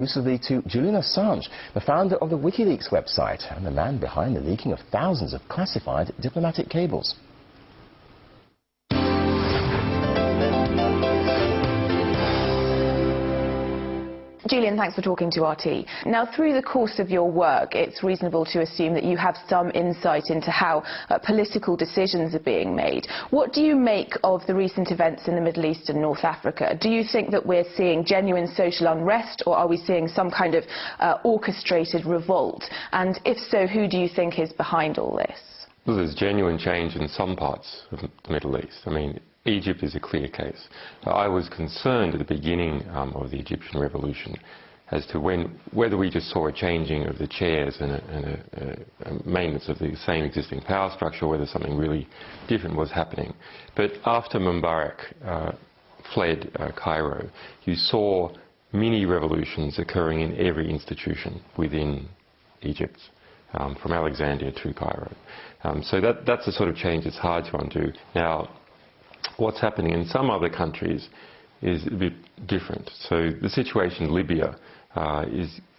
Exclusively to Julian Assange, the founder of the WikiLeaks website and the man behind the leaking of thousands of classified diplomatic cables. Julian, thanks for talking to RT. Now, through the course of your work, it's reasonable to assume that you have some insight into how political decisions are being made. What do you make of the recent events in the Middle East and North Africa? Do you think that we're seeing genuine social unrest, or are we seeing some kind of orchestrated revolt? And if so, who do you think is behind all this? Well, there's genuine change in some parts of the Middle East. I mean, Egypt is a clear case. I was concerned at the beginning of the Egyptian revolution as to whether we just saw a changing of the chairs and a maintenance of the same existing power structure, or whether something really different was happening. But after Mubarak fled Cairo, you saw mini-revolutions occurring in every institution within Egypt, from Alexandria to Cairo. So that's the sort of change that's hard to undo. Now, what's happening in some other countries is a bit different. So the situation in Libya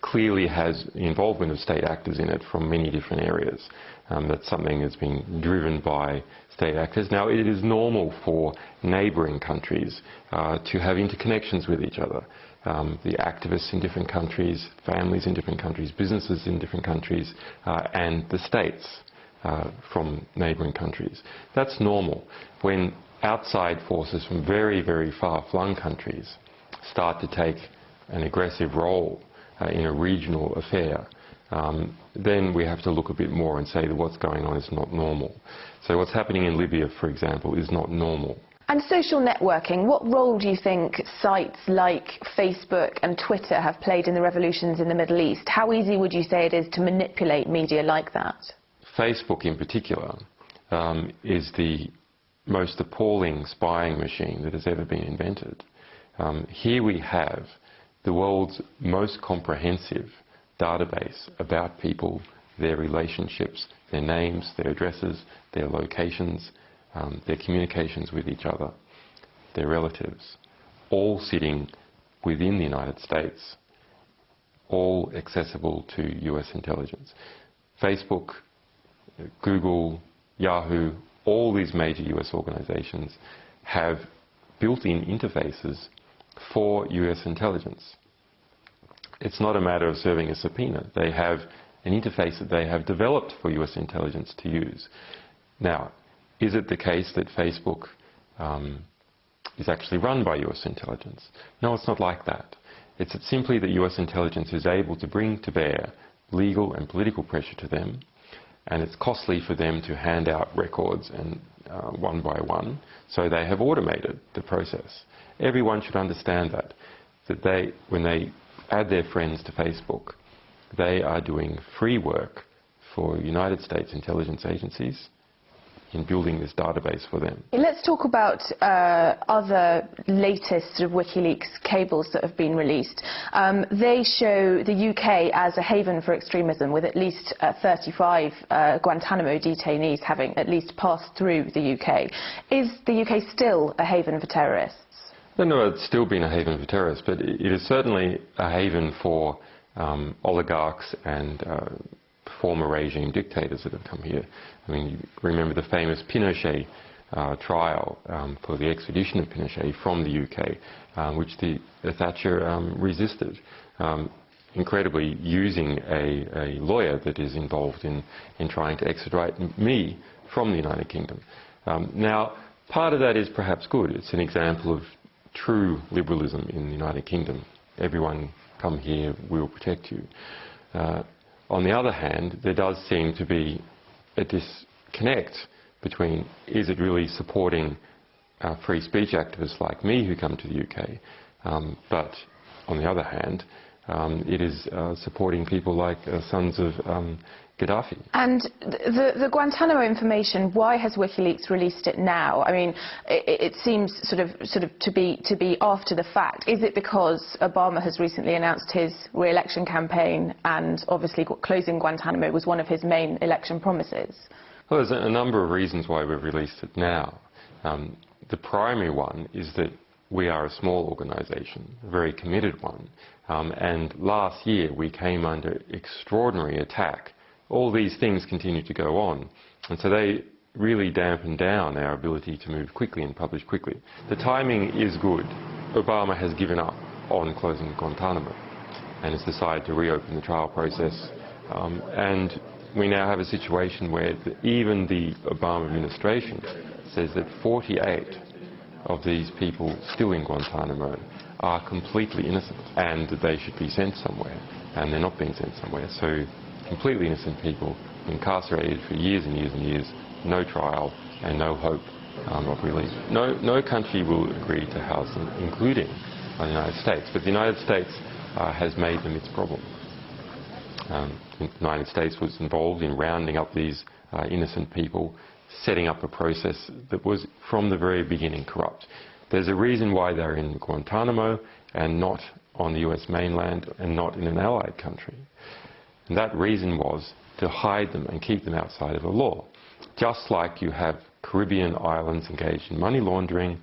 clearly has the involvement of state actors in it from many different areas. That's something that's being driven by state actors. Now, it is normal for neighbouring countries to have interconnections with each other. The activists in different countries, families in different countries, businesses in different countries, and the states from neighbouring countries. That's normal. When outside forces from very, very far-flung countries start to take an aggressive role in a regional affair, then we have to look a bit more and say that what's going on is not normal. So what's happening in Libya, for example, is not normal. And social networking, what role do you think sites like Facebook and Twitter have played in the revolutions in the Middle East? How easy would you say it is to manipulate media like that? Facebook in particular is the most appalling spying machine that has ever been invented. Here we have the world's most comprehensive database about people, their relationships, their names, their addresses, their locations, their communications with each other, their relatives, all sitting within the United States, all accessible to US intelligence. Facebook, Google, Yahoo, all these major US organizations have built-in interfaces for US intelligence. It's not a matter of serving a subpoena. They have an interface that they have developed for US intelligence to use. Now, is it the case that Facebook is actually run by US intelligence? No, it's not like that. It's simply that US intelligence is able to bring to bear legal and political pressure to them, and it's costly for them to hand out records and one by one, so they have automated the process. Everyone should understand that when they add their friends to Facebook, they are doing free work for United States intelligence agencies in building this database for them. Let's talk about other latest sort of WikiLeaks cables that have been released. They show the UK as a haven for extremism, with at least 35 Guantanamo detainees having at least passed through the UK. Is the UK still a haven for terrorists? No, it's still been a haven for terrorists, but it is certainly a haven for oligarchs and former regime dictators that have come here. I mean, you remember the famous Pinochet trial for the extradition of Pinochet from the UK, which the Thatcher resisted, incredibly using a lawyer that is involved in trying to extradite me from the United Kingdom. Now, part of that is perhaps good. It's an example of true liberalism in the United Kingdom. Everyone come here, we will protect you. On the other hand, there does seem to be a disconnect between, is it really supporting free speech activists like me who come to the UK, but on the other hand, it is supporting people like sons of Gaddafi. And the Guantanamo information, why has WikiLeaks released it now? I mean, it seems sort of to be after the fact. Is it because Obama has recently announced his re-election campaign, and obviously closing Guantanamo was one of his main election promises? Well, there's a number of reasons why we've released it now. The primary one is that we are a small organisation, a very committed one, and last year we came under extraordinary attack. All these things continue to go on, and so they really dampen down our ability to move quickly and publish quickly. The timing is good. Obama has given up on closing Guantanamo and has decided to reopen the trial process, and we now have a situation where even the Obama administration says that 48 of these people still in Guantanamo are completely innocent and that they should be sent somewhere, and they're not being sent somewhere. So completely innocent people incarcerated for years and years and years, no trial and no hope of release. No country will agree to house them, including the United States, but the United States has made them its problem. The United States was involved in rounding up these innocent people, setting up a process that was from the very beginning corrupt. There's a reason why they're in Guantanamo and not on the US mainland and not in an allied country. And that reason was to hide them and keep them outside of the law. Just like you have Caribbean islands engaged in money laundering,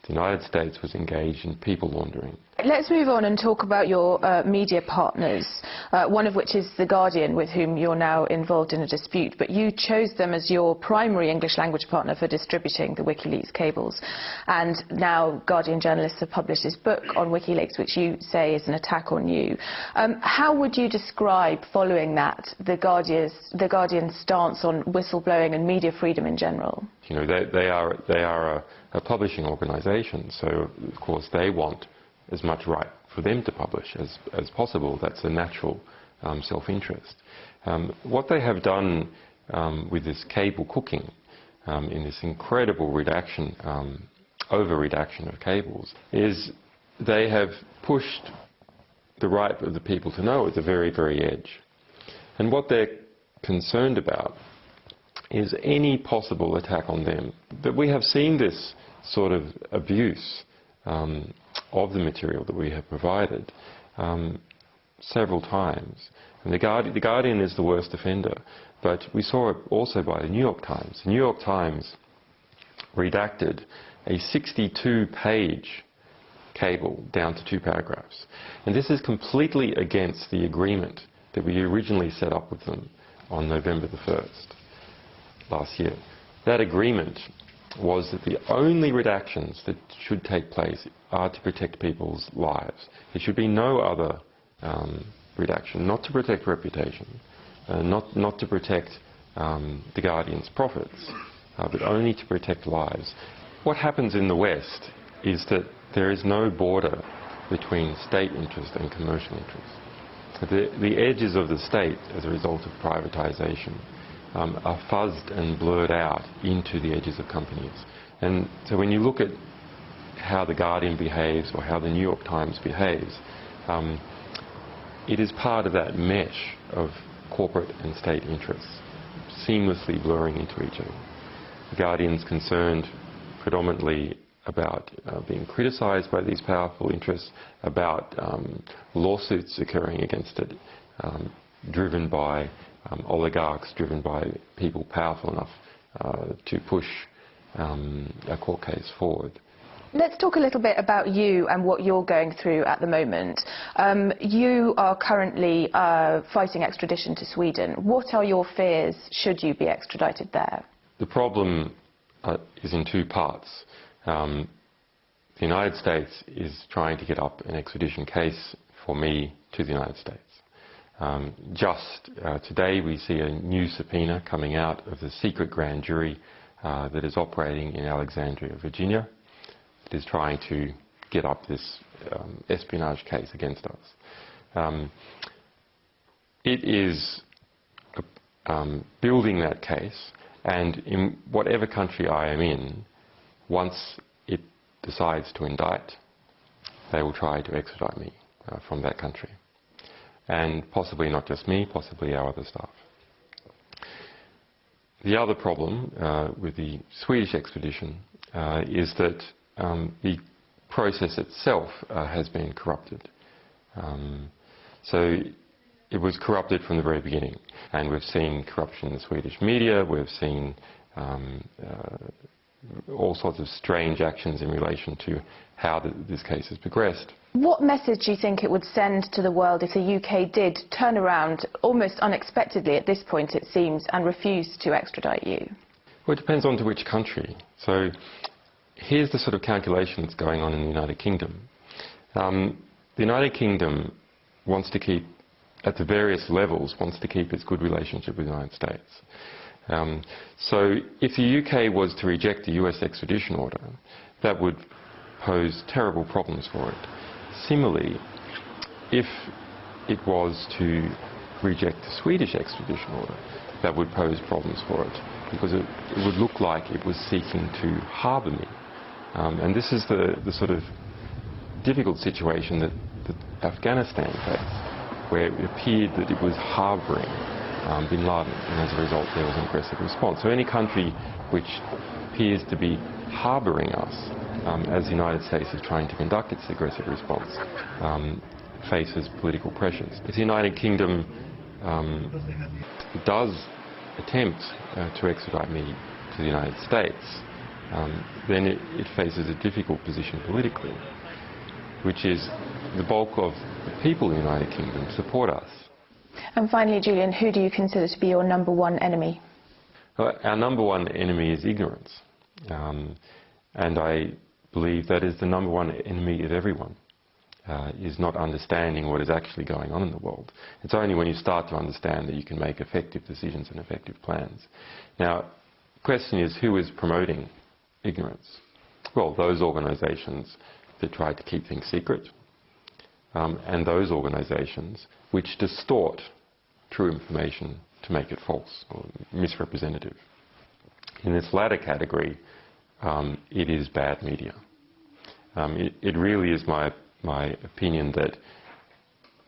the United States was engaged in people laundering. Let's move on and talk about your media partners, one of which is The Guardian, with whom you're now involved in a dispute, but you chose them as your primary English language partner for distributing the WikiLeaks cables. And now Guardian journalists have published this book on WikiLeaks, which you say is an attack on you. How would you describe, following that, The Guardian's stance on whistleblowing and media freedom in general? You know, they are a publishing organisation, so of course they want as much right for them to publish as possible. That's a natural self-interest. What they have done with this cable cooking, in this incredible redaction, over-redaction of cables, is they have pushed the right of the people to know at the very, very edge. And what they're concerned about is any possible attack on them. But we have seen this sort of abuse of the material that we have provided several times. And the Guardian is the worst offender, but we saw it also by the New York Times. The New York Times redacted a 62-page cable down to 2 paragraphs. And this is completely against the agreement that we originally set up with them on November the 1st last year. That agreement was that the only redactions that should take place are to protect people's lives. There should be no other redaction, not to protect reputation, not to protect the Guardian's profits, but only to protect lives. What happens in the West is that there is no border between state interest and commercial interest. The edges of the state, as a result of privatisation, are fuzzed and blurred out into the edges of companies. And so when you look at how The Guardian behaves or how the New York Times behaves, it is part of that mesh of corporate and state interests, seamlessly blurring into each other. The Guardian's concerned predominantly about being criticised by these powerful interests, about lawsuits occurring against it, driven by oligarchs, driven by people powerful enough to push a court case forward. Let's talk a little bit about you and what you're going through at the moment. You are currently fighting extradition to Sweden. What are your fears should you be extradited there? The problem is in 2 parts. The United States is trying to get up an extradition case for me to the United States. Just today we see a new subpoena coming out of the secret grand jury that is operating in Alexandria, Virginia. It is trying to get up this espionage case against us. It is building that case, and in whatever country I am in, once it decides to indict, they will try to extradite me from that country. And possibly not just me, possibly our other staff. The other problem with the Swedish extradition is that the process itself has been corrupted. So it was corrupted from the very beginning, and we've seen corruption in the Swedish media, we've seen all sorts of strange actions in relation to how this case has progressed. What message do you think it would send to the world if the UK did turn around, almost unexpectedly at this point it seems, and refuse to extradite you? Well, it depends on to which country. So here's the sort of calculation that's going on in the United Kingdom. The United Kingdom wants to keep, at the various levels, wants to keep its good relationship with the United States. So if the UK was to reject the US extradition order, that would pose terrible problems for it. Similarly, if it was to reject the Swedish extradition order, that would pose problems for it, because it would look like it was seeking to harbour me. And this is the sort of difficult situation that Afghanistan faced, where it appeared that it was harbouring bin Laden, and as a result there was an aggressive response. So any country which appears to be harbouring us, as the United States is trying to conduct its aggressive response, faces political pressures. If the United Kingdom does attempt to extradite me to the United States, then it faces a difficult position politically, which is the bulk of the people in the United Kingdom support us. And finally, Julian, who do you consider to be your number one enemy? Our number one enemy is ignorance. And I believe that is the number one enemy of everyone, is not understanding what is actually going on in the world. It's only when you start to understand that you can make effective decisions and effective plans. Now, the question is, who is promoting ignorance? Well, those organisations that try to keep things secret, and those organisations which distort true information to make it false or misrepresentative. In this latter category, it is bad media. It really is my opinion that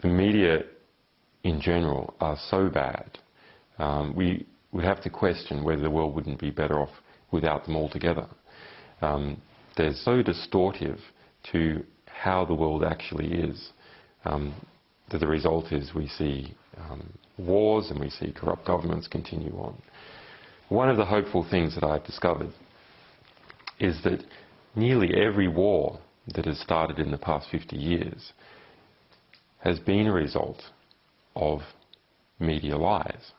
the media in general are so bad, we would have to question whether the world wouldn't be better off without them altogether. They're so distortive to how the world actually is, that the result is we see wars and we see corrupt governments continue on. One of the hopeful things that I've discovered is that nearly every war that has started in the past 50 years has been a result of media lies.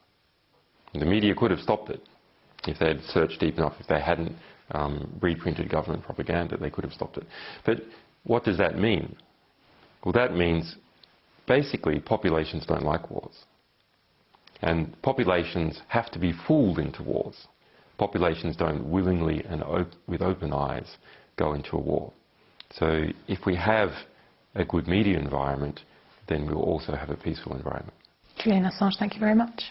The media could have stopped it if they had searched deep enough. If they hadn't reprinted government propaganda, they could have stopped it. But what does that mean? Well, that means basically populations don't like wars. And populations have to be fooled into wars. Populations don't willingly and with open eyes go into a war. So if we have a good media environment, then we'll also have a peaceful environment. Julian Assange, thank you very much.